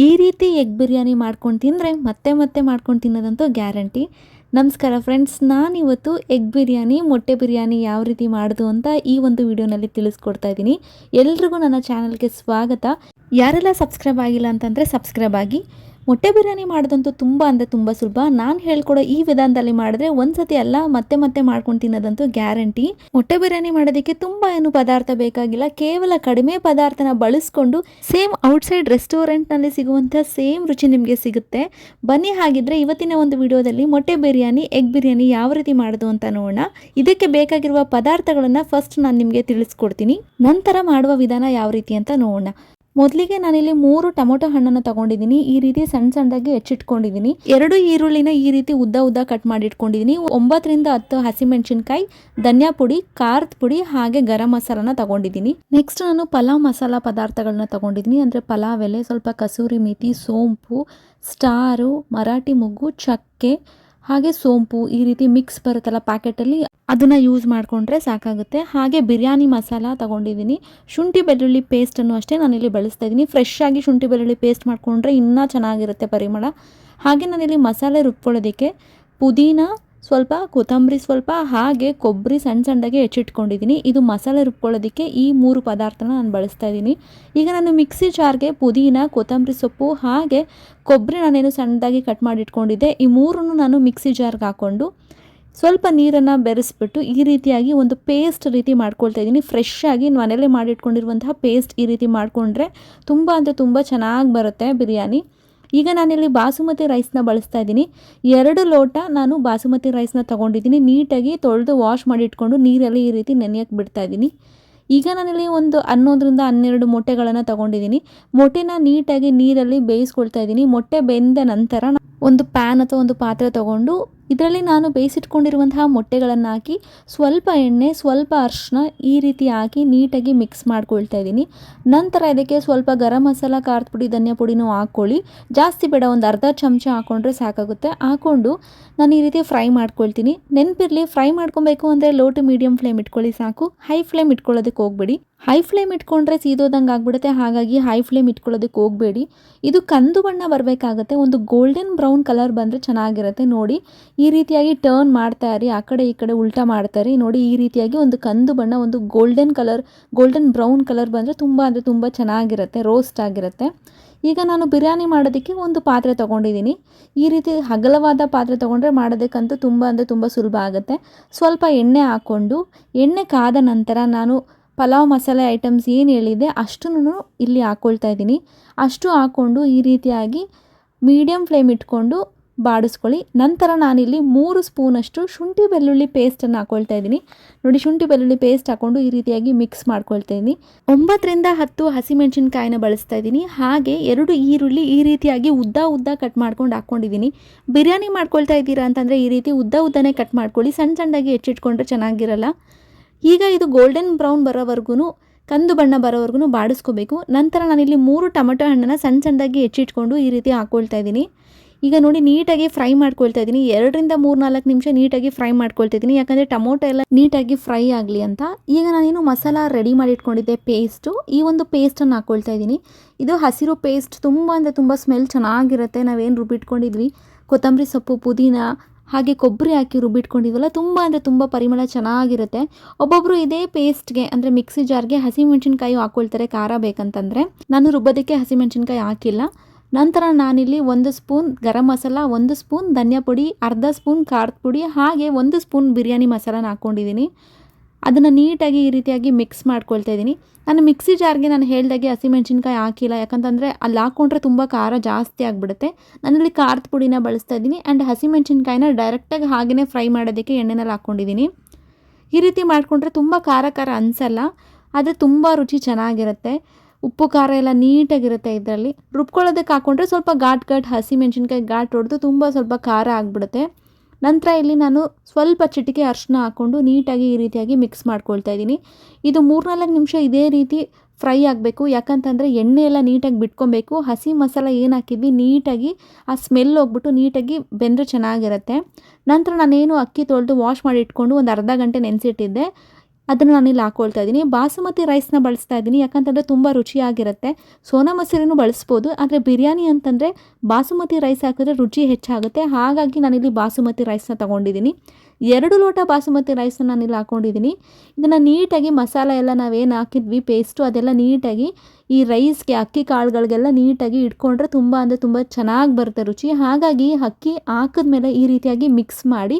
ಈ ರೀತಿ ಎಗ್ ಬಿರಿಯಾನಿ ಮಾಡ್ಕೊಂಡು ತಿಂದರೆ ಮತ್ತೆ ಮತ್ತೆ ಮಾಡ್ಕೊಂಡು ತಿನ್ನೋದಂತೂ ಗ್ಯಾರಂಟಿ. ನಮಸ್ಕಾರ ಫ್ರೆಂಡ್ಸ್, ನಾನಿವತ್ತು ಎಗ್ ಬಿರಿಯಾನಿ, ಮೊಟ್ಟೆ ಬಿರಿಯಾನಿ ಯಾವ ರೀತಿ ಮಾಡೋದು ಅಂತ ಈ ಒಂದು ವಿಡಿಯೋನಲ್ಲಿ ತಿಳಿಸ್ಕೊಡ್ತಾ ಇದ್ದೀನಿ. ಎಲ್ರಿಗೂ ನನ್ನ ಚಾನಲ್ಗೆ ಸ್ವಾಗತ. ಯಾರೆಲ್ಲ ಸಬ್ಸ್ಕ್ರೈಬ್ ಆಗಿಲ್ಲ ಅಂತಂದರೆ ಸಬ್ಸ್ಕ್ರೈಬ್ ಆಗಿ. ಮೊಟ್ಟೆ ಬಿರಿಯಾನಿ ಮಾಡೋದಂತೂ ತುಂಬ ಸುಲಭ. ನಾನು ಹೇಳ್ಕೊಡೋ ಈ ವಿಧಾನದಲ್ಲಿ ಮಾಡಿದ್ರೆ ಒಂದ್ಸತಿ ಅಲ್ಲ ಮತ್ತೆ ಮತ್ತೆ ಮಾಡ್ಕೊಂಡು ತಿನ್ನೋದಂತೂ ಗ್ಯಾರಂಟಿ. ಮೊಟ್ಟೆ ಬಿರಿಯಾನಿ ಮಾಡೋದಕ್ಕೆ ತುಂಬ ಏನು ಪದಾರ್ಥ ಬೇಕಾಗಿಲ್ಲ. ಕೇವಲ ಕಡಿಮೆ ಪದಾರ್ಥನ ಬಳಸ್ಕೊಂಡು ಸೇಮ್ ಔಟ್ಸೈಡ್ ರೆಸ್ಟೋರೆಂಟ್ನಲ್ಲಿ ಸಿಗುವಂಥ ಸೇಮ್ ರುಚಿ ನಿಮಗೆ ಸಿಗುತ್ತೆ. ಬನ್ನಿ, ಹಾಗಿದ್ರೆ ಇವತ್ತಿನ ಒಂದು ವಿಡಿಯೋದಲ್ಲಿ ಮೊಟ್ಟೆ ಬಿರಿಯಾನಿ, ಎಗ್ ಬಿರಿಯಾನಿ ಯಾವ ರೀತಿ ಮಾಡೋದು ಅಂತ ನೋಡೋಣ. ಇದಕ್ಕೆ ಬೇಕಾಗಿರುವ ಪದಾರ್ಥಗಳನ್ನು ಫಸ್ಟ್ ನಾನು ನಿಮಗೆ ತಿಳಿಸ್ಕೊಡ್ತೀನಿ, ನಂತರ ಮಾಡುವ ವಿಧಾನ ಯಾವ ರೀತಿ ಅಂತ ನೋಡೋಣ. ಮೊದಲಿಗೆ ನಾನಿಲ್ಲಿ 3 ಟೊಮೊಟೊ ಹಣ್ಣನ್ನು ತಗೊಂಡಿದ್ದೀನಿ. ಈ ರೀತಿ ಸಣ್ಣದಾಗಿ ಹೆಚ್ಚಿಟ್ಕೊಂಡಿದ್ದೀನಿ. 2 ಈರುಳ್ಳಿನ ಈ ರೀತಿ ಉದ್ದ ಕಟ್ ಮಾಡಿ ಇಟ್ಕೊಂಡಿದ್ದೀನಿ. 9 ರಿಂದ 10 ಹಸಿಮೆಣಸಿನಕಾಯಿ, ಧನಿಯಾ ಪುಡಿ, ಖಾರದ ಪುಡಿ ಹಾಗೆ ಗರಂ ಮಸಾಲಾನ ತಗೊಂಡಿದ್ದೀನಿ. ನೆಕ್ಸ್ಟ್ ನಾನು ಪಲಾವ್ ಮಸಾಲ ಪದಾರ್ಥಗಳನ್ನ ತಗೊಂಡಿದ್ದೀನಿ. ಅಂದರೆ ಪಲಾವ್ ಎಲೆ, ಸ್ವಲ್ಪ ಕಸೂರಿ ಮೇಥಿ, ಸೋಂಪು, ಸ್ಟಾರು, ಮರಾಠಿ ಮೊಗ್ಗು, ಚಕ್ಕೆ ಹಾಗೆ ಸೋಂಪು ಈ ರೀತಿ ಮಿಕ್ಸ್ ಬರುತ್ತಲ್ಲ ಪ್ಯಾಕೆಟಲ್ಲಿ, ಅದನ್ನು ಯೂಸ್ ಮಾಡಿಕೊಂಡ್ರೆ ಸಾಕಾಗುತ್ತೆ. ಹಾಗೆ ಬಿರಿಯಾನಿ ಮಸಾಲ ತಗೊಂಡಿದ್ದೀನಿ. ಶುಂಠಿ ಬೆಳ್ಳುಳ್ಳಿ ಪೇಸ್ಟನ್ನು ಅಷ್ಟೇ ನಾನಿಲ್ಲಿ ಬಳಸ್ತಾ ಇದ್ದೀನಿ. ಫ್ರೆಶ್ ಆಗಿ ಶುಂಠಿ ಬೆಳ್ಳುಳ್ಳಿ ಪೇಸ್ಟ್ ಮಾಡಿಕೊಂಡ್ರೆ ಇನ್ನೂ ಚೆನ್ನಾಗಿರುತ್ತೆ ಪರಿಮಳ. ಹಾಗೆ ನಾನಿಲ್ಲಿ ಮಸಾಲೆ ರುಬ್ಕೊಳ್ಳೋದಕ್ಕೆ ಪುದೀನ ಸ್ವಲ್ಪ, ಕೊತ್ತಂಬರಿ ಸ್ವಲ್ಪ, ಹಾಗೆ ಕೊಬ್ಬರಿ ಸಣ್ಣದಾಗಿ ಹೆಚ್ಚಿಟ್ಕೊಂಡಿದ್ದೀನಿ. ಇದು ಮಸಾಲೆ ರುಬ್ಕೊಳ್ಳೋದಕ್ಕೆ ಈ 3 ಪದಾರ್ಥನ ನಾನು ಬಳಸ್ತಾ ಇದ್ದೀನಿ. ಈಗ ನಾನು ಮಿಕ್ಸಿ ಜಾರ್ಗೆ ಪುದೀನ, ಕೊತ್ತಂಬರಿ ಸೊಪ್ಪು ಹಾಗೆ ಕೊಬ್ಬರಿ ನಾನೇನು ಸಣ್ಣದಾಗಿ ಕಟ್ ಮಾಡಿ ಇಟ್ಕೊಂಡಿದ್ದೆ, ಈ 3 ನಾನು ಮಿಕ್ಸಿ ಜಾರ್ಗೆ ಹಾಕ್ಕೊಂಡು ಸ್ವಲ್ಪ ನೀರನ್ನು ಬೆರೆಸ್ಬಿಟ್ಟು ಈ ರೀತಿಯಾಗಿ ಒಂದು ಪೇಸ್ಟ್ ರೀತಿ ಮಾಡ್ಕೊಳ್ತಾ ಇದ್ದೀನಿ. ಫ್ರೆಶ್ ಆಗಿ ಮನೆಯಲ್ಲೇ ಮಾಡಿಟ್ಕೊಂಡಿರುವಂತಹ ಪೇಸ್ಟ್ ಈ ರೀತಿ ಮಾಡಿಕೊಂಡ್ರೆ ತುಂಬ ಚೆನ್ನಾಗಿ ಬರುತ್ತೆ ಬಿರಿಯಾನಿ. ಈಗ ನಾನಿಲ್ಲಿ ಬಾಸುಮತಿ ರೈಸ್ನ ಬಳಸ್ತಾ ಇದ್ದೀನಿ. 2 ಲೋಟ ನಾನು ಬಾಸುಮತಿ ರೈಸ್ನ ತೊಗೊಂಡಿದ್ದೀನಿ. ನೀಟಾಗಿ ತೊಳೆದು ವಾಶ್ ಮಾಡಿ ಇಟ್ಕೊಂಡು ನೀರಲ್ಲಿ ಈ ರೀತಿ ನೆನೆಯಕ್ಕೆ ಬಿಡ್ತಾ ಇದ್ದೀನಿ. ಈಗ ನಾನಿಲ್ಲಿ ಒಂದು 11 ರಿಂದ 12 ಮೊಟ್ಟೆಗಳನ್ನು ತೊಗೊಂಡಿದ್ದೀನಿ. ಮೊಟ್ಟೆನ ನೀಟಾಗಿ ನೀರಲ್ಲಿ ಬೇಯಿಸ್ಕೊಳ್ತಾ ಇದ್ದೀನಿ. ಮೊಟ್ಟೆ ಬೆಂದ ನಂತರ ಒಂದು ಪ್ಯಾನ್ ಅಥವಾ ಒಂದು ಪಾತ್ರೆ ತೊಗೊಂಡು ಇದರಲ್ಲಿ ನಾನು ಬೇಯಿಸಿಟ್ಕೊಂಡಿರುವಂತಹ ಮೊಟ್ಟೆಗಳನ್ನು ಹಾಕಿ ಸ್ವಲ್ಪ ಎಣ್ಣೆ, ಸ್ವಲ್ಪ ಅರಿಶಿನ ಈ ರೀತಿ ಹಾಕಿ ನೀಟಾಗಿ ಮಿಕ್ಸ್ ಮಾಡ್ಕೊಳ್ತಾ ಇದ್ದೀನಿ. ನಂತರ ಇದಕ್ಕೆ ಸ್ವಲ್ಪ ಗರಂ ಮಸಾಲ, ಖಾರದ ಪುಡಿ, ಧನಿಯಾ ಪುಡಿನೂ ಹಾಕ್ಕೊಳ್ಳಿ. ಜಾಸ್ತಿ ಬೇಡ, ಒಂದು ಅರ್ಧ ಚಮಚ ಹಾಕ್ಕೊಂಡ್ರೆ ಸಾಕಾಗುತ್ತೆ. ಹಾಕ್ಕೊಂಡು ನಾನು ಈ ರೀತಿ ಫ್ರೈ ಮಾಡ್ಕೊಳ್ತೀನಿ. ನೆನಪಿರಲಿ, ಫ್ರೈ ಮಾಡ್ಕೊಬೇಕು ಅಂದರೆ ಲೋ ಟು ಮೀಡಿಯಮ್ ಫ್ಲೇಮ್ ಇಟ್ಕೊಳ್ಳಿ ಸಾಕು. ಹೈ ಫ್ಲೇಮ್ ಇಟ್ಕೊಳ್ಳೋದಕ್ಕೆ ಹೋಗಬೇಡಿ. ಹೈ ಫ್ಲೇಮ್ ಇಟ್ಕೊಂಡ್ರೆ ಸೀದೋದಂಗೆ ಆಗ್ಬಿಡುತ್ತೆ. ಹಾಗಾಗಿ ಹೈ ಫ್ಲೇಮ್ ಇಟ್ಕೊಳ್ಳೋದಕ್ಕೆ ಹೋಗಬೇಡಿ. ಇದು ಕಂದು ಬಣ್ಣ ಬರಬೇಕಾಗುತ್ತೆ. ಒಂದು ಗೋಲ್ಡನ್ ಬ್ರೌನ್ ಕಲರ್ ಬಂದರೆ ಚೆನ್ನಾಗಿರುತ್ತೆ. ನೋಡಿ, ಈ ರೀತಿಯಾಗಿ ಟರ್ನ್ ಮಾಡ್ತಾ ಇರಿ, ಆ ಕಡೆ ಈ ಕಡೆ ಉಲ್ಟಾ ಮಾಡ್ತಾ ಇರಿ. ನೋಡಿ, ಈ ರೀತಿಯಾಗಿ ಒಂದು ಕಂದು ಬಣ್ಣ, ಒಂದು ಗೋಲ್ಡನ್ ಬ್ರೌನ್ ಕಲರ್ ಬಂದರೆ ತುಂಬ ಚೆನ್ನಾಗಿರುತ್ತೆ, ರೋಸ್ಟ್ ಆಗಿರುತ್ತೆ. ಈಗ ನಾನು ಬಿರಿಯಾನಿ ಮಾಡೋದಕ್ಕೆ ಒಂದು ಪಾತ್ರೆ ತೊಗೊಂಡಿದ್ದೀನಿ. ಈ ರೀತಿ ಅಗಲವಾದ ಪಾತ್ರೆ ತೊಗೊಂಡ್ರೆ ಮಾಡೋದಕ್ಕಂತೂ ತುಂಬ ಸುಲಭ ಆಗುತ್ತೆ. ಸ್ವಲ್ಪ ಎಣ್ಣೆ ಹಾಕ್ಕೊಂಡು, ಎಣ್ಣೆ ಕಾದ ನಂತರ ನಾನು ಪಲಾವ್ ಮಸಾಲೆ ಐಟಮ್ಸ್ ಏನು ಹೇಳಿದೆ ಅಷ್ಟನ್ನು ಇಲ್ಲಿ ಹಾಕ್ಕೊಳ್ತಾ ಇದ್ದೀನಿ. ಅಷ್ಟು ಹಾಕ್ಕೊಂಡು ಈ ರೀತಿಯಾಗಿ ಮೀಡಿಯಮ್ ಫ್ಲೇಮ್ ಇಟ್ಕೊಂಡು ಬಾಡಿಸ್ಕೊಳ್ಳಿ. ನಂತರ ನಾನಿಲ್ಲಿ 3 ಸ್ಪೂನಷ್ಟು ಶುಂಠಿ ಬೆಳ್ಳುಳ್ಳಿ ಪೇಸ್ಟನ್ನು ಹಾಕ್ಕೊಳ್ತಾ ಇದ್ದೀನಿ. ನೋಡಿ, ಶುಂಠಿ ಬೆಳ್ಳುಳ್ಳಿ ಪೇಸ್ಟ್ ಹಾಕ್ಕೊಂಡು ಈ ರೀತಿಯಾಗಿ ಮಿಕ್ಸ್ ಮಾಡ್ಕೊಳ್ತಾ ಇದ್ದೀನಿ. 9 ರಿಂದ 10 ಹಸಿಮೆಣಸಿನಕಾಯಿನ ಬಳಸ್ತಾ ಇದ್ದೀನಿ. ಹಾಗೆ 2 ಈರುಳ್ಳಿ ಈ ರೀತಿಯಾಗಿ ಉದ್ದ ಕಟ್ ಮಾಡ್ಕೊಂಡು ಹಾಕ್ಕೊಂಡಿದ್ದೀನಿ. ಬಿರಿಯಾನಿ ಮಾಡ್ಕೊಳ್ತಾ ಇದ್ದೀರಾ ಅಂತಂದರೆ ಈ ರೀತಿ ಉದ್ದನೇ ಕಟ್ ಮಾಡ್ಕೊಳ್ಳಿ. ಸಣ್ಣದಾಗಿ ಹೆಚ್ಚಿಟ್ಕೊಂಡ್ರೆ ಚೆನ್ನಾಗಿರಲ್ಲ. ಈಗ ಇದು ಗೋಲ್ಡನ್ ಬ್ರೌನ್ ಬರೋವರೆಗೂ, ಕಂದು ಬಣ್ಣ ಬರೋವರೆಗೂ ಬಾಡಿಸ್ಕೋಬೇಕು. ನಂತರ ನಾನಿಲ್ಲಿ 3 ಟೊಮೆಟೊ ಹಣ್ಣನ್ನು ಸಣ್ಣದಾಗಿ ಹೆಚ್ಚಿಟ್ಕೊಂಡು ಈ ರೀತಿ ಹಾಕ್ಕೊಳ್ತಾ ಇದ್ದೀನಿ. ಈಗ ನೋಡಿ, ನೀಟಾಗಿ ಫ್ರೈ ಮಾಡ್ಕೊಳ್ತಾ ಇದ್ದೀನಿ. 2 ರಿಂದ 3-4 ನಿಮಿಷ ನೀಟಾಗಿ ಫ್ರೈ ಮಾಡ್ಕೊಳ್ತಾ ಇದ್ದೀನಿ, ಯಾಕಂದರೆ ಟೊಮೊಟೊ ಎಲ್ಲ ನೀಟಾಗಿ ಫ್ರೈ ಆಗಲಿ ಅಂತ. ಈಗ ನಾನೇನು ಮಸಾಲ ರೆಡಿ ಮಾಡಿ ಇಟ್ಕೊಂಡಿದ್ದೆ ಪೇಸ್ಟು, ಈ ಒಂದು ಪೇಸ್ಟನ್ನು ಹಾಕ್ಕೊಳ್ತಾ ಇದ್ದೀನಿ. ಇದು ಹಸಿರು ಪೇಸ್ಟ್, ತುಂಬ ಸ್ಮೆಲ್ ಚೆನ್ನಾಗಿರುತ್ತೆ. ನಾವೇನು ರುಬ್ಬಿಟ್ಕೊಂಡಿದ್ವಿ, ಕೊತ್ತಂಬರಿ ಸೊಪ್ಪು, ಪುದೀನ ಹಾಗೆ ಕೊಬ್ಬರಿ ಹಾಕಿ ರುಬ್ಬಿಟ್ಕೊಂಡಿದ್ವಲ್ಲ, ತುಂಬ ಪರಿಮಳ ಚೆನ್ನಾಗಿರುತ್ತೆ. ಒಬ್ಬೊಬ್ಬರು ಇದೇ ಪೇಸ್ಟ್ಗೆ ಅಂದರೆ ಮಿಕ್ಸಿ ಜಾರ್ಗೆ ಹಸಿಮೆಣಸಿನ್ಕಾಯಿ ಹಾಕ್ಕೊಳ್ತಾರೆ ಖಾರ ಬೇಕಂತಂದರೆ. ನಾನು ರುಬ್ಬೋದಕ್ಕೆ ಹಸಿಮೆಣಸಿನ್ಕಾಯಿ ಹಾಕಿಲ್ಲ. ನಂತರ ನಾನಿಲ್ಲಿ 1 ಸ್ಪೂನ್ ಗರಂ ಮಸಾಲ, 1 ಸ್ಪೂನ್ ಧನಿಯಾ ಪುಡಿ, ಅರ್ಧ ಸ್ಪೂನ್ ಖಾರದ ಪುಡಿ ಹಾಗೆ 1 ಸ್ಪೂನ್ ಬಿರಿಯಾನಿ ಮಸಾಲಾನ ಹಾಕ್ಕೊಂಡಿದ್ದೀನಿ. ಅದನ್ನು ನೀಟಾಗಿ ಈ ರೀತಿಯಾಗಿ ಮಿಕ್ಸ್ ಮಾಡ್ಕೊಳ್ತಾ ಇದ್ದೀನಿ. ನಾನು ಮಿಕ್ಸಿ ಜಾರ್ಗೆ ನಾನು ಹೇಳ್ದಾಗೆ ಹಸಿಮೆಣಸಿನ್ಕಾಯಿ ಹಾಕಿಲ್ಲ, ಯಾಕಂತಂದರೆ ಅಲ್ಲಿ ಹಾಕ್ಕೊಂಡ್ರೆ ತುಂಬ ಖಾರ ಜಾಸ್ತಿ ಆಗಿಬಿಡುತ್ತೆ. ನಾನಿಲ್ಲಿ ಖಾರದ ಪುಡಿನ ಬಳಸ್ತಾ ಇದ್ದೀನಿ. ಆ್ಯಂಡ್ ಹಸಿಮೆಣಸಿನ್ಕಾಯಿನ ಡೈರೆಕ್ಟಾಗಿ ಹಾಗೆಯೇ ಫ್ರೈ ಮಾಡೋದಕ್ಕೆ ಎಣ್ಣೆನಲ್ಲಿ ಹಾಕ್ಕೊಂಡಿದ್ದೀನಿ. ಈ ರೀತಿ ಮಾಡಿಕೊಂಡ್ರೆ ತುಂಬ ಖಾರ ಅನಿಸಲ್ಲ, ಆದರೆ ತುಂಬ ರುಚಿ ಚೆನ್ನಾಗಿರುತ್ತೆ. ಉಪ್ಪು ಖಾರ ಎಲ್ಲ ನೀಟಾಗಿರುತ್ತೆ ಇದರಲ್ಲಿ. ರುಬ್ಕೊಳ್ಳೋದಕ್ಕೆ ಹಾಕ್ಕೊಂಡ್ರೆ ಸ್ವಲ್ಪ ಘಾಟ್ ಹಸಿಮೆಣಸಿನ್ಕಾಯಿ ಘಾಟ್ ಹೊಡೆದು ಸ್ವಲ್ಪ ಖಾರ ಆಗಿಬಿಡುತ್ತೆ. ನಂತರ ಇಲ್ಲಿ ನಾನು ಸ್ವಲ್ಪ ಚಿಟಿಕೆ ಅರಿಶಿನ ಹಾಕ್ಕೊಂಡು ನೀಟಾಗಿ ಈ ರೀತಿಯಾಗಿ ಮಿಕ್ಸ್ ಮಾಡ್ಕೊಳ್ತಾ ಇದ್ದೀನಿ. ಇದು 3-4 ನಿಮಿಷ ಇದೇ ರೀತಿ ಫ್ರೈ ಆಗಬೇಕು, ಯಾಕಂತಂದರೆ ಎಣ್ಣೆ ಎಲ್ಲ ನೀಟಾಗಿ ಬಿಟ್ಕೊಬೇಕು. ಹಸಿ ಮಸಾಲ ಏನು ಹಾಕಿದ್ವಿ ನೀಟಾಗಿ ಆ ಸ್ಮೆಲ್ ಹೋಗ್ಬಿಟ್ಟು ನೀಟಾಗಿ ಬೆಂದರೆ ಚೆನ್ನಾಗಿರುತ್ತೆ. ನಂತರ ನಾನೇನು ಅಕ್ಕಿ ತೊಳೆದು ವಾಶ್ ಮಾಡಿ ಇಟ್ಕೊಂಡು ಒಂದು ಅರ್ಧ ಗಂಟೆ ನೆನೆಸಿಟ್ಟಿದ್ದೆ. ಅದನ್ನು ನಾನಿಲ್ಲಿ ಹಾಕ್ಕೊಳ್ತಾ ಇದ್ದೀನಿ. ಬಾಸುಮತಿ ರೈಸ್ನ ಬಳಸ್ತಾ ಇದ್ದೀನಿ, ಯಾಕಂತಂದರೆ ತುಂಬ ರುಚಿಯಾಗಿರುತ್ತೆ. ಸೋನಾ ಮಸೂರಿನೂ ಬಳಸ್ಬೋದು, ಆದರೆ ಬಿರಿಯಾನಿ ಅಂತಂದರೆ ಬಾಸುಮತಿ ರೈಸ್ ಹಾಕಿದ್ರೆ ರುಚಿ ಹೆಚ್ಚಾಗುತ್ತೆ. ಹಾಗಾಗಿ ನಾನಿಲ್ಲಿ ಬಾಸುಮತಿ ರೈಸ್ನ ತೊಗೊಂಡಿದ್ದೀನಿ. 2 ಲೋಟ ಬಾಸುಮತಿ ರೈಸ್ನ ನಾನಿಲ್ಲಿ ಹಾಕ್ಕೊಂಡಿದ್ದೀನಿ. ಇದನ್ನು ನೀಟಾಗಿ ಮಸಾಲೆ ಎಲ್ಲ ನಾವೇನು ಹಾಕಿದ್ವಿ ಪೇಸ್ಟು ಅದೆಲ್ಲ ನೀಟಾಗಿ ಈ ರೈಸ್ಗೆ ಅಕ್ಕಿ ಕಾಳುಗಳಿಗೆಲ್ಲ ನೀಟಾಗಿ ಇಟ್ಕೊಂಡ್ರೆ ತುಂಬ ಅಂದರೆ ತುಂಬ ಚೆನ್ನಾಗಿ ಬರುತ್ತೆ ರುಚಿ. ಹಾಗಾಗಿ ಅಕ್ಕಿ ಹಾಕಿದ್ಮೇಲೆ ಈ ರೀತಿಯಾಗಿ ಮಿಕ್ಸ್ ಮಾಡಿ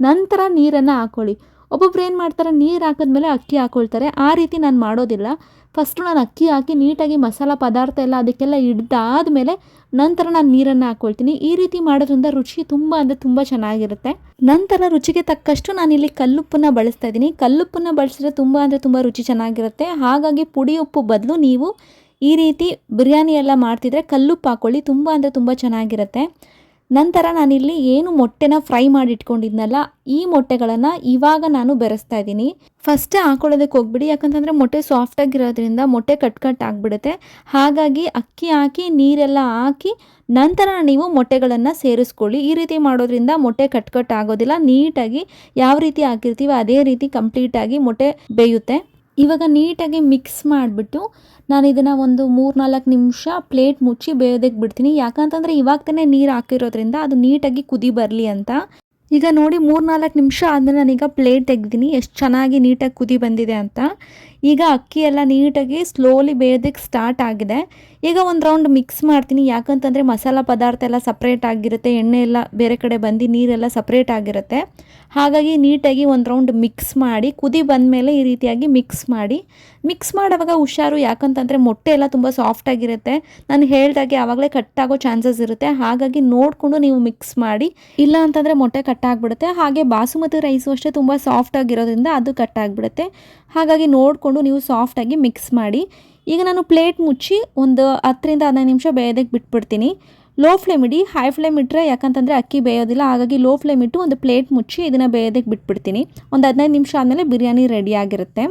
ನಂತರ ನೀರನ್ನು ಹಾಕ್ಕೊಳ್ಳಿ. ಒಬ್ಬೊಬ್ರು ಏನು ಮಾಡ್ತಾರೆ, ನೀರು ಹಾಕಿದ್ಮೇಲೆ ಅಕ್ಕಿ ಹಾಕ್ಕೊಳ್ತಾರೆ. ಆ ರೀತಿ ನಾನು ಮಾಡೋದಿಲ್ಲ. ಫಸ್ಟು ನಾನು ಅಕ್ಕಿ ಹಾಕಿ ನೀಟಾಗಿ ಮಸಾಲ ಪದಾರ್ಥ ಎಲ್ಲ ಅದಕ್ಕೆಲ್ಲ ಹಿಡ್ದಾದ್ಮೇಲೆ ನಂತರ ನಾನು ನೀರನ್ನು ಹಾಕ್ಕೊಳ್ತೀನಿ. ಈ ರೀತಿ ಮಾಡೋದ್ರಿಂದ ರುಚಿ ತುಂಬ ಅಂದರೆ ತುಂಬ ಚೆನ್ನಾಗಿರುತ್ತೆ. ನಂತರ ರುಚಿಗೆ ತಕ್ಕಷ್ಟು ನಾನಿಲ್ಲಿ ಕಲ್ಲುಪ್ಪನ್ನು ಬಳಸ್ತಾ ಇದ್ದೀನಿ. ಕಲ್ಲುಪ್ಪನ್ನು ಬಳಸಿದ್ರೆ ತುಂಬ ಅಂದರೆ ತುಂಬ ರುಚಿ ಚೆನ್ನಾಗಿರುತ್ತೆ. ಹಾಗಾಗಿ ಪುಡಿ ಉಪ್ಪು ಬದಲು ನೀವು ಈ ರೀತಿ ಬಿರಿಯಾನಿ ಎಲ್ಲ ಮಾಡ್ತಿದ್ರೆ ಕಲ್ಲುಪ್ಪು ಹಾಕ್ಕೊಳ್ಳಿ, ತುಂಬ ಅಂದರೆ ತುಂಬ ಚೆನ್ನಾಗಿರುತ್ತೆ. ನಂತರ ನಾನಿಲ್ಲಿ ಏನು ಮೊಟ್ಟೆನ ಫ್ರೈ ಮಾಡಿ ಇಟ್ಕೊಂಡಿದ್ನಲ್ಲ, ಈ ಮೊಟ್ಟೆಗಳನ್ನು ಇವಾಗ ನಾನು ಬೆರೆಸ್ತಾ ಇದ್ದೀನಿ. ಫಸ್ಟೇ ಹಾಕೊಳ್ಳೋದಕ್ಕೆ ಹೋಗ್ಬಿಡಿ, ಯಾಕಂತಂದರೆ ಮೊಟ್ಟೆ ಸಾಫ್ಟಾಗಿರೋದ್ರಿಂದ ಮೊಟ್ಟೆ ಕಟ್ ಆಗಿಬಿಡುತ್ತೆ. ಹಾಗಾಗಿ ಅಕ್ಕಿ ಹಾಕಿ ನೀರೆಲ್ಲ ಹಾಕಿ ನಂತರ ನೀವು ಮೊಟ್ಟೆಗಳನ್ನು ಸೇರಿಸ್ಕೊಳ್ಳಿ. ಈ ರೀತಿ ಮಾಡೋದ್ರಿಂದ ಮೊಟ್ಟೆ ಕಟ್ ಆಗೋದಿಲ್ಲ. ನೀಟಾಗಿ ಯಾವ ರೀತಿ ಹಾಕಿರ್ತೀವಿ ಅದೇ ರೀತಿ ಕಂಪ್ಲೀಟಾಗಿ ಮೊಟ್ಟೆ ಬೇಯುತ್ತೆ. ಇವಾಗ ನೀಟಾಗಿ ಮಿಕ್ಸ್ ಮಾಡಿಬಿಟ್ಟು ನಾನು ಇದನ್ನು ಒಂದು 3-4 ನಿಮಿಷ ಪ್ಲೇಟ್ ಮುಚ್ಚಿ ಬೇಯೋದಕ್ಕೆ ಬಿಡ್ತೀನಿ. ಯಾಕಂತಂದರೆ ಇವಾಗ ತಾನೇ ನೀರು ಹಾಕಿರೋದ್ರಿಂದ ಅದು ನೀಟಾಗಿ ಕುದಿ ಬರಲಿ ಅಂತ. ಈಗ ನೋಡಿ 3-4 ನಿಮಿಷ ಆದಮೇಲೆ ನಾನೀಗ ಪ್ಲೇಟ್ ತೆಗ್ದಿದ್ದೀನಿ, ಎಷ್ಟು ಚೆನ್ನಾಗಿ ನೀಟಾಗಿ ಕುದಿ ಬಂದಿದೆ ಅಂತ. ಈಗ ಅಕ್ಕಿ ಎಲ್ಲ ನೀಟಾಗಿ ಸ್ಲೋಲಿ ಬೇಯೋದಕ್ಕೆ ಸ್ಟಾರ್ಟ್ ಆಗಿದೆ. ಈಗ ಒಂದು ರೌಂಡ್ ಮಿಕ್ಸ್ ಮಾಡ್ತೀನಿ, ಯಾಕಂತಂದರೆ ಮಸಾಲ ಪದಾರ್ಥ ಎಲ್ಲ ಸಪ್ರೇಟ್ ಆಗಿರುತ್ತೆ, ಎಣ್ಣೆ ಎಲ್ಲ ಬೇರೆ ಕಡೆ ಬಂದು ನೀರೆಲ್ಲ ಸಪ್ರೇಟ್ ಆಗಿರುತ್ತೆ. ಹಾಗಾಗಿ ನೀಟಾಗಿ ಒಂದು ರೌಂಡ್ ಮಿಕ್ಸ್ ಮಾಡಿ ಕುದಿ ಬಂದಮೇಲೆ ಈ ರೀತಿಯಾಗಿ ಮಿಕ್ಸ್ ಮಾಡೋವಾಗ ಹುಷಾರು, ಯಾಕಂತಂದರೆ ಮೊಟ್ಟೆ ಎಲ್ಲ ತುಂಬ ಸಾಫ್ಟಾಗಿರುತ್ತೆ. ನಾನು ಹೇಳ್ದಾಗೆ ಆವಾಗಲೇ ಕಟ್ಟಾಗೋ ಚಾನ್ಸಸ್ ಇರುತ್ತೆ. ಹಾಗಾಗಿ ನೋಡಿಕೊಂಡು ನೀವು ಮಿಕ್ಸ್ ಮಾಡಿ, ಇಲ್ಲ ಅಂತಂದರೆ ಮೊಟ್ಟೆ ಕಟ್ಟಾಗ್ಬಿಡುತ್ತೆ. ಹಾಗೆ ಬಾಸುಮತಿ ರೈಸು ಅಷ್ಟೇ ತುಂಬ ಸಾಫ್ಟಾಗಿರೋದ್ರಿಂದ ಅದು ಕಟ್ಟಾಗ್ಬಿಡುತ್ತೆ. ಹಾಗಾಗಿ ನೋಡಿಕೊಂಡು ನೀವು ಸಾಫ್ಟಾಗಿ ಮಿಕ್ಸ್ ಮಾಡಿ. ಈಗ ನಾನು ಪ್ಲೇಟ್ ಮುಚ್ಚಿ ಒಂದು 10-15 ನಿಮಿಷ ಬೇಯೋದಕ್ಕೆ ಬಿಟ್ಬಿಡ್ತೀನಿ. ಲೋ ಫ್ಲೇಮ್ ಇಡಿ, ಹೈ ಫ್ಲೇಮ್ ಇಟ್ಟರೆ ಯಾಕಂತಂದರೆ ಅಕ್ಕಿ ಬೇಯೋದಿಲ್ಲ. ಹಾಗಾಗಿ ಲೋ ಫ್ಲೇಮ್ ಇಟ್ಟು ಒಂದು ಪ್ಲೇಟ್ ಮುಚ್ಚಿ ಇದನ್ನು ಬೇಯೋದಕ್ಕೆ ಬಿಟ್ಬಿಡ್ತೀನಿ. ಒಂದು 15 ನಿಮಿಷ ಆದಮೇಲೆ ಬಿರಿಯಾನಿ ರೆಡಿ ಆಗಿರುತ್ತೆ.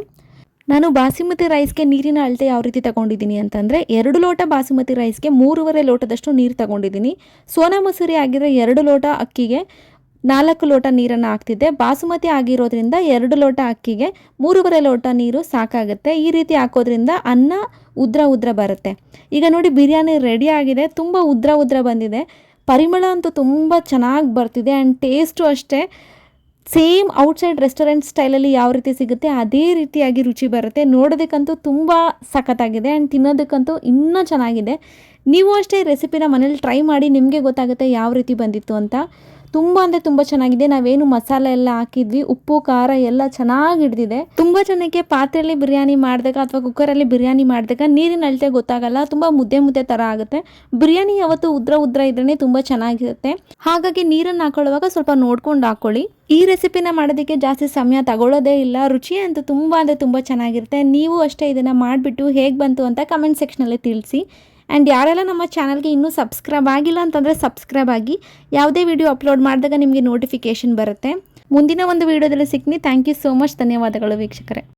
ನಾನು ಬಾಸುಮತಿ ರೈಸ್ಗೆ ನೀರಿನ ಅಳತೆ ಯಾವ ರೀತಿ ತೊಗೊಂಡಿದ್ದೀನಿ ಅಂತಂದರೆ 2 ಲೋಟ ಬಾಸುಮತಿ ರೈಸ್ಗೆ 3.5 ಲೋಟದಷ್ಟು ನೀರು ತೊಗೊಂಡಿದ್ದೀನಿ. ಸೋನಾ ಮಸೂರಿ ಆಗಿರೋ 2 ಲೋಟ ಅಕ್ಕಿಗೆ 4 ಲೋಟ ನೀರನ್ನು ಹಾಕ್ತಿದ್ದೆ. ಬಾಸುಮತಿ ಆಗಿರೋದ್ರಿಂದ 2 ಲೋಟ ಅಕ್ಕಿಗೆ 3.5 ಲೋಟ ನೀರು ಸಾಕಾಗುತ್ತೆ. ಈ ರೀತಿ ಹಾಕೋದ್ರಿಂದ ಅನ್ನ ಉದ್ರ ಬರುತ್ತೆ. ಈಗ ನೋಡಿ ಬಿರಿಯಾನಿ ರೆಡಿ ಆಗಿದೆ. ತುಂಬ ಉದ್ರ ಬಂದಿದೆ. ಪರಿಮಳ ಅಂತೂ ತುಂಬ ಚೆನ್ನಾಗಿ ಬರ್ತಿದೆ. ಆ್ಯಂಡ್ ಟೇಸ್ಟು ಅಷ್ಟೇ ಸೇಮ್ ಔಟ್ಸೈಡ್ ರೆಸ್ಟೋರೆಂಟ್ ಸ್ಟೈಲಲ್ಲಿ ಯಾವ ರೀತಿ ಸಿಗುತ್ತೆ ಅದೇ ರೀತಿಯಾಗಿ ರುಚಿ ಬರುತ್ತೆ. ನೋಡೋದಕ್ಕಂತೂ ತುಂಬ ಸಖತ್ತಾಗಿದೆ ಆ್ಯಂಡ್ ತಿನ್ನೋದಕ್ಕಂತೂ ಇನ್ನೂ ಚೆನ್ನಾಗಿದೆ. ನೀವು ಅಷ್ಟೇ ರೆಸಿಪಿನ ಮನೇಲಿ ಟ್ರೈ ಮಾಡಿ, ನಿಮಗೆ ಗೊತ್ತಾಗುತ್ತೆ ಯಾವ ರೀತಿ ಬಂದಿತ್ತು ಅಂತ. ತುಂಬ ಅಂದರೆ ತುಂಬ ಚೆನ್ನಾಗಿದೆ. ನಾವೇನು ಮಸಾಲೆ ಎಲ್ಲ ಹಾಕಿದ್ವಿ, ಉಪ್ಪು ಖಾರ ಎಲ್ಲ ಚೆನ್ನಾಗಿ ಹಿಡಿದಿದೆ. ತುಂಬ ಜನಕ್ಕೆ ಪಾತ್ರೆಯಲ್ಲಿ ಬಿರಿಯಾನಿ ಮಾಡಿದಾಗ ಅಥವಾ ಕುಕ್ಕರಲ್ಲಿ ಬಿರಿಯಾನಿ ಮಾಡಿದಾಗ ನೀರಿನ ಅಳತೆ ಗೊತ್ತಾಗಲ್ಲ, ತುಂಬ ಮುದ್ದೆ ಥರ ಆಗುತ್ತೆ. ಬಿರಿಯಾನಿ ಯಾವತ್ತು ಉದ್ರ ಇದ್ರೇ ತುಂಬ ಚೆನ್ನಾಗಿರುತ್ತೆ. ಹಾಗಾಗಿ ನೀರನ್ನು ಹಾಕೊಳ್ಳುವಾಗ ಸ್ವಲ್ಪ ನೋಡ್ಕೊಂಡು ಹಾಕ್ಕೊಳ್ಳಿ. ಈ ರೆಸಿಪಿನ ಮಾಡೋದಕ್ಕೆ ಜಾಸ್ತಿ ಸಮಯ ತಗೊಳ್ಳೋದೇ ಇಲ್ಲ. ರುಚಿ ಅಂತೂ ತುಂಬ ಅಂದರೆ ತುಂಬ ಚೆನ್ನಾಗಿರುತ್ತೆ. ನೀವು ಅಷ್ಟೇ ಇದನ್ನು ಮಾಡಿಬಿಟ್ಟು ಹೇಗೆ ಬಂತು ಅಂತ ಕಮೆಂಟ್ ಸೆಕ್ಷನಲ್ಲಿ ತಿಳಿಸಿ. ಆ್ಯಂಡ್ ಯಾರೆಲ್ಲ ನಮ್ಮ ಚಾನಲ್ಗೆ ಇನ್ನೂ ಸಬ್ಸ್ಕ್ರೈಬ್ ಆಗಿಲ್ಲ ಅಂತಂದರೆ ಸಬ್ಸ್ಕ್ರೈಬ್ ಆಗಿ. ಯಾವುದೇ ವಿಡಿಯೋ ಅಪ್ಲೋಡ್ ಮಾಡಿದಾಗ ನಿಮಗೆ ನೋಟಿಫಿಕೇಷನ್ ಬರುತ್ತೆ. ಮುಂದಿನ ಒಂದು ವಿಡಿಯೋದಲ್ಲಿ ಸಿಗ್ತೀನಿ. Thank you so much. ಧನ್ಯವಾದಗಳು ವೀಕ್ಷಕರೇ.